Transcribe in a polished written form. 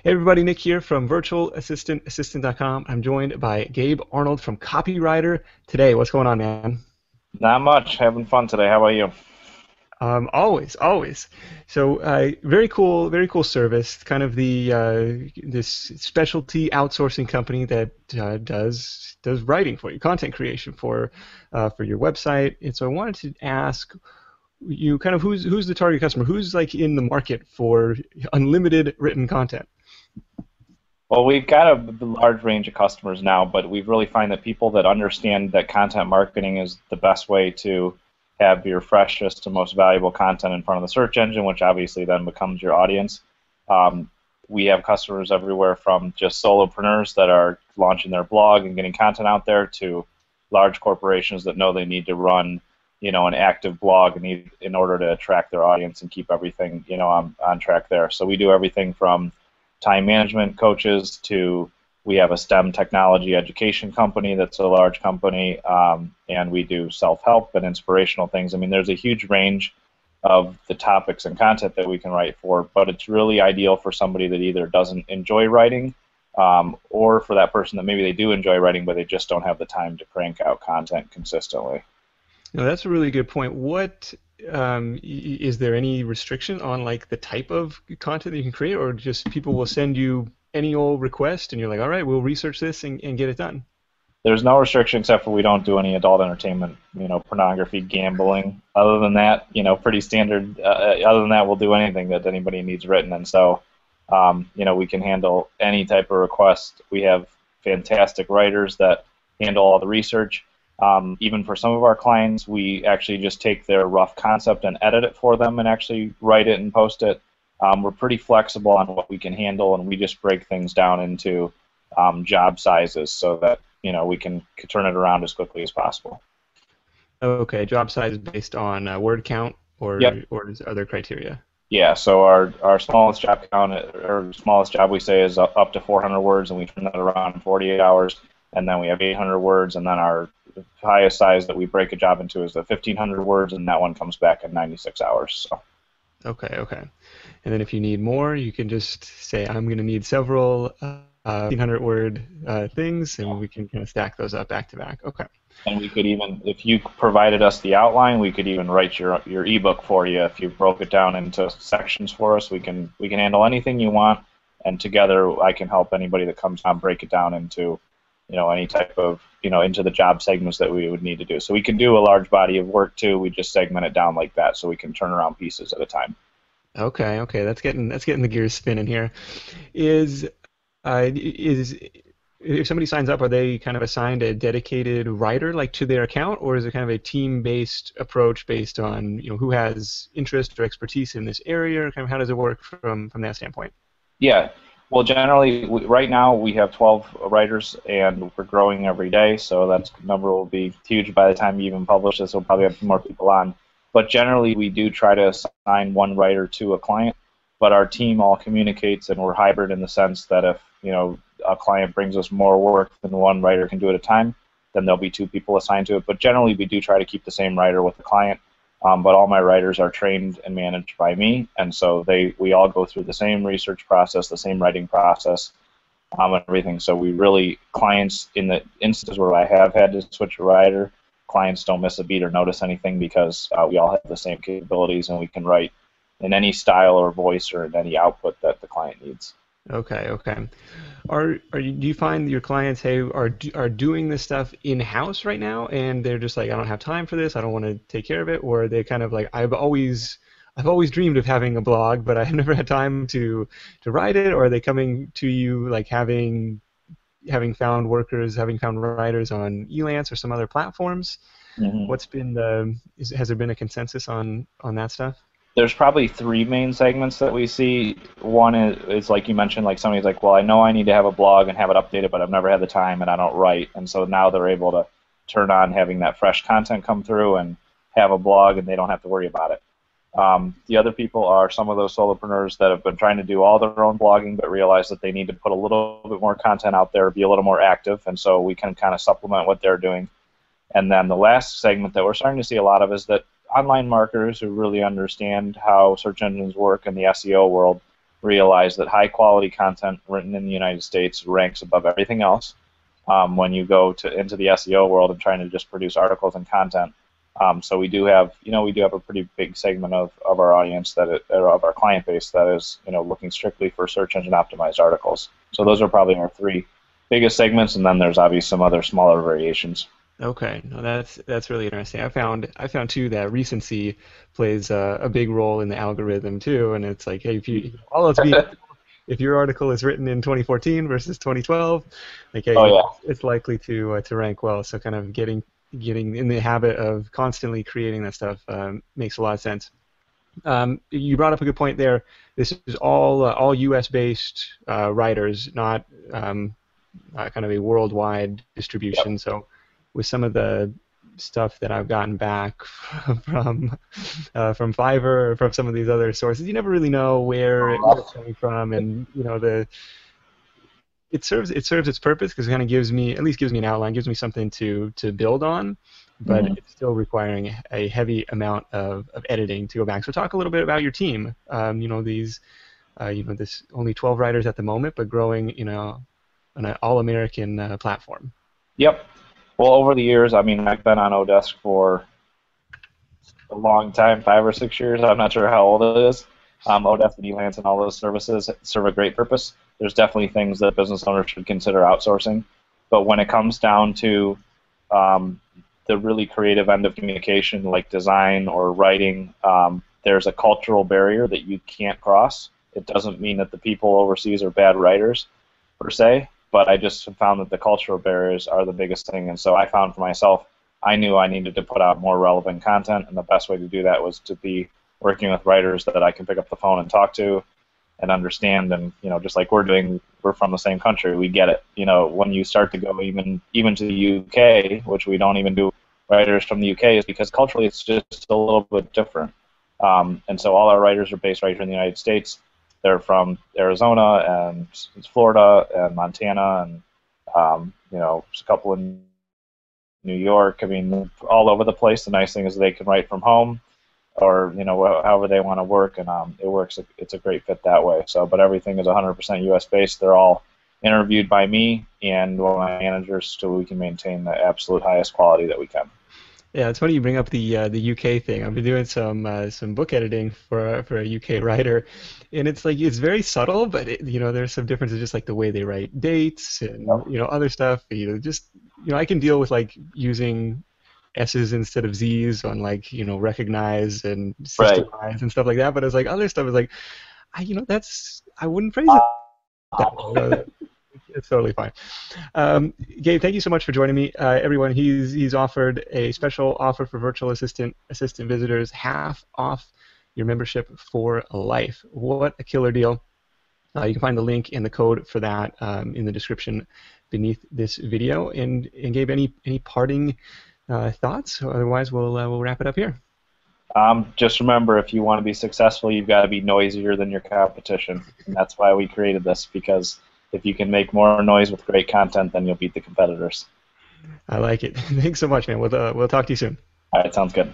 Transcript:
Hey everybody, Nick here from virtualassistantassistant.com. I'm joined by Gabe Arnold from Copywriter. Today, what's going on, man? Not much. Having fun today. How about you? Always. So, very cool service. Kind of the this specialty outsourcing company that does writing for you, content creation for your website. And so, I wanted to ask you, kind of who's the target customer? Who's like in the market for unlimited written content? Well, we've got a large range of customers now, but we really find that people that understand that content marketing is the best way to have your freshest and most valuable content in front of the search engine, which obviously then becomes your audience. Um, we have customers everywhere from just solopreneurs that are launching their blog and getting content out there to large corporations that know they need to run, an active blog in order to attract their audience and keep everything, on track there. So we do everything from time management coaches to we have a STEM technology education company that's a large company, and we do self-help and inspirational things. I mean, there's a huge range of the topics and content that we can write for, but it's really ideal for somebody that either doesn't enjoy writing or for that person that maybe they do enjoy writing, but they just don't have the time to crank out content consistently. No, that's a really good point. What is there any restriction on like the type of content that you can create, or just people will send you any old request and you're like, all right, we'll research this and get it done? There's no restriction except for we don't do any adult entertainment, pornography, gambling. Other than that, pretty standard. Other than that, we'll do anything that anybody needs written, and so, we can handle any type of request. We have fantastic writers that handle all the research. Even for some of our clients, we actually just take their rough concept and edit it for them and actually write it and post it. We're pretty flexible on what we can handle, and we just break things down into job sizes so that we can turn it around as quickly as possible. Okay, job size is based on word count Yep. or is other criteria? Yeah. So our smallest job count or smallest job we say is up to 400 words, and we turn that around in 48 hours. And then we have 800 words, and then our highest size that we break a job into is the 1,500 words, and that one comes back in 96 hours. So. Okay. And then if you need more, you can just say, I'm going to need several 1,500 word things, and we can kind of stack those up back to back. Okay. And we could even, if you provided us the outline, we could even write your ebook for you. If you broke it down into sections for us, we can handle anything you want, and together I can help anybody that comes on break it down into, any type of, into the job segments that we would need to do. So we can do a large body of work too. We just segment it down like that, so we can turn around pieces at a time. Okay. That's getting the gears spinning here. Is if somebody signs up, are they kind of assigned a dedicated writer like to their account, or is it kind of a team-based approach based on who has interest or expertise in this area, or kind of how does it work from that standpoint? Yeah. Well, generally, right now we have 12 writers, and we're growing every day, so that number will be huge by the time you even publish this. We'll probably have more people on. But generally, we do try to assign one writer to a client, but our team all communicates, and we're hybrid in the sense that if, a client brings us more work than one writer can do at a time, then there'll be two people assigned to it. But generally, we do try to keep the same writer with the client. But all my writers are trained and managed by me, and so we all go through the same research process, the same writing process, and everything. So we really, clients, in the instances where I have had to switch a writer, clients don't miss a beat or notice anything because we all have the same capabilities, and we can write in any style or voice or in any output that the client needs. Okay. Do you find your clients are doing this stuff in-house right now, and they're just like, I don't have time for this, I don't want to take care of it, or are they kind of like, I've always dreamed of having a blog, but I've never had time to write it, or are they coming to you like having found workers, having found writers on Elance or some other platforms? Mhm. Has there been a consensus on that stuff? There's probably three main segments that we see. One is like you mentioned, like somebody's like, well, I know I need to have a blog and have it updated, but I've never had the time and I don't write. And so now they're able to turn on having that fresh content come through and have a blog, and they don't have to worry about it. The other people are some of those solopreneurs that have been trying to do all their own blogging but realize that they need to put a little bit more content out there, be a little more active, and so we can kind of supplement what they're doing. And then the last segment that we're starting to see a lot of is that online marketers who really understand how search engines work in the SEO world realize that high quality content written in the United States ranks above everything else. When you go into the SEO world and trying to just produce articles and content. So we do have, a pretty big segment of our audience or of our client base that is, looking strictly for search engine optimized articles. So those are probably our three biggest segments, and then there's obviously some other smaller variations. Okay, no, that's really interesting. I found too that recency plays a big role in the algorithm too, and it's like, hey, if you all else being if your article is written in 2014 versus 2012, like, hey, Oh yeah. it's likely to rank well. So kind of getting in the habit of constantly creating that stuff makes a lot of sense. You brought up a good point there. This is all U.S. based writers, not kind of a worldwide distribution. Yep. So with some of the stuff that I've gotten back from Fiverr or from some of these other sources, you never really know where it's coming from, and it serves its purpose because it kind of gives me an outline, gives me something to build on, but Mhm. it's still requiring a heavy amount of editing to go back. So talk a little bit about your team. This only 12 writers at the moment, but growing, on an all-American platform. Yep. Well, over the years, I mean, I've been on Odesk for a long time, 5 or 6 years. I'm not sure how old it is. Odesk and Elance and all those services serve a great purpose. There's definitely things that business owners should consider outsourcing. But when it comes down to the really creative end of communication, like design or writing, there's a cultural barrier that you can't cross. It doesn't mean that the people overseas are bad writers, per se, but I just found that the cultural barriers are the biggest thing. And so I found for myself, I knew I needed to put out more relevant content, and the best way to do that was to be working with writers that I can pick up the phone and talk to and understand. And just like we're doing, we're from the same country, we get it. When you start to go even to the UK, which we don't even do writers from the UK, is because culturally it's just a little bit different. And so all our writers are based right here in the United States. They're from Arizona and Florida and Montana and just a couple in New York. I mean, all over the place. The nice thing is they can write from home, or however they want to work, and it works. It's a great fit that way. So, but everything is 100% U.S. based. They're all interviewed by me and one of my managers, so we can maintain the absolute highest quality that we can. Yeah, it's funny you bring up the UK thing. I've been doing some book editing for a UK writer, and it's like it's very subtle, but there's some differences, just like the way they write dates and other stuff. I can deal with like using S's instead of Z's on like recognize and Right. systemize and stuff like that. But it's like other stuff is like I wouldn't phrase it that way. It's totally fine. Gabe, thank you so much for joining me. Everyone, he's offered a special offer for virtual assistant visitors, half off your membership for life. What a killer deal. You can find the link and the code for that in the description beneath this video. And Gabe, any parting thoughts? Otherwise, we'll wrap it up here. Just remember, if you want to be successful, you've got to be noisier than your competition. And that's why we created this, because if you can make more noise with great content, then you'll beat the competitors. I like it. Thanks so much, man. We'll talk to you soon. All right, sounds good.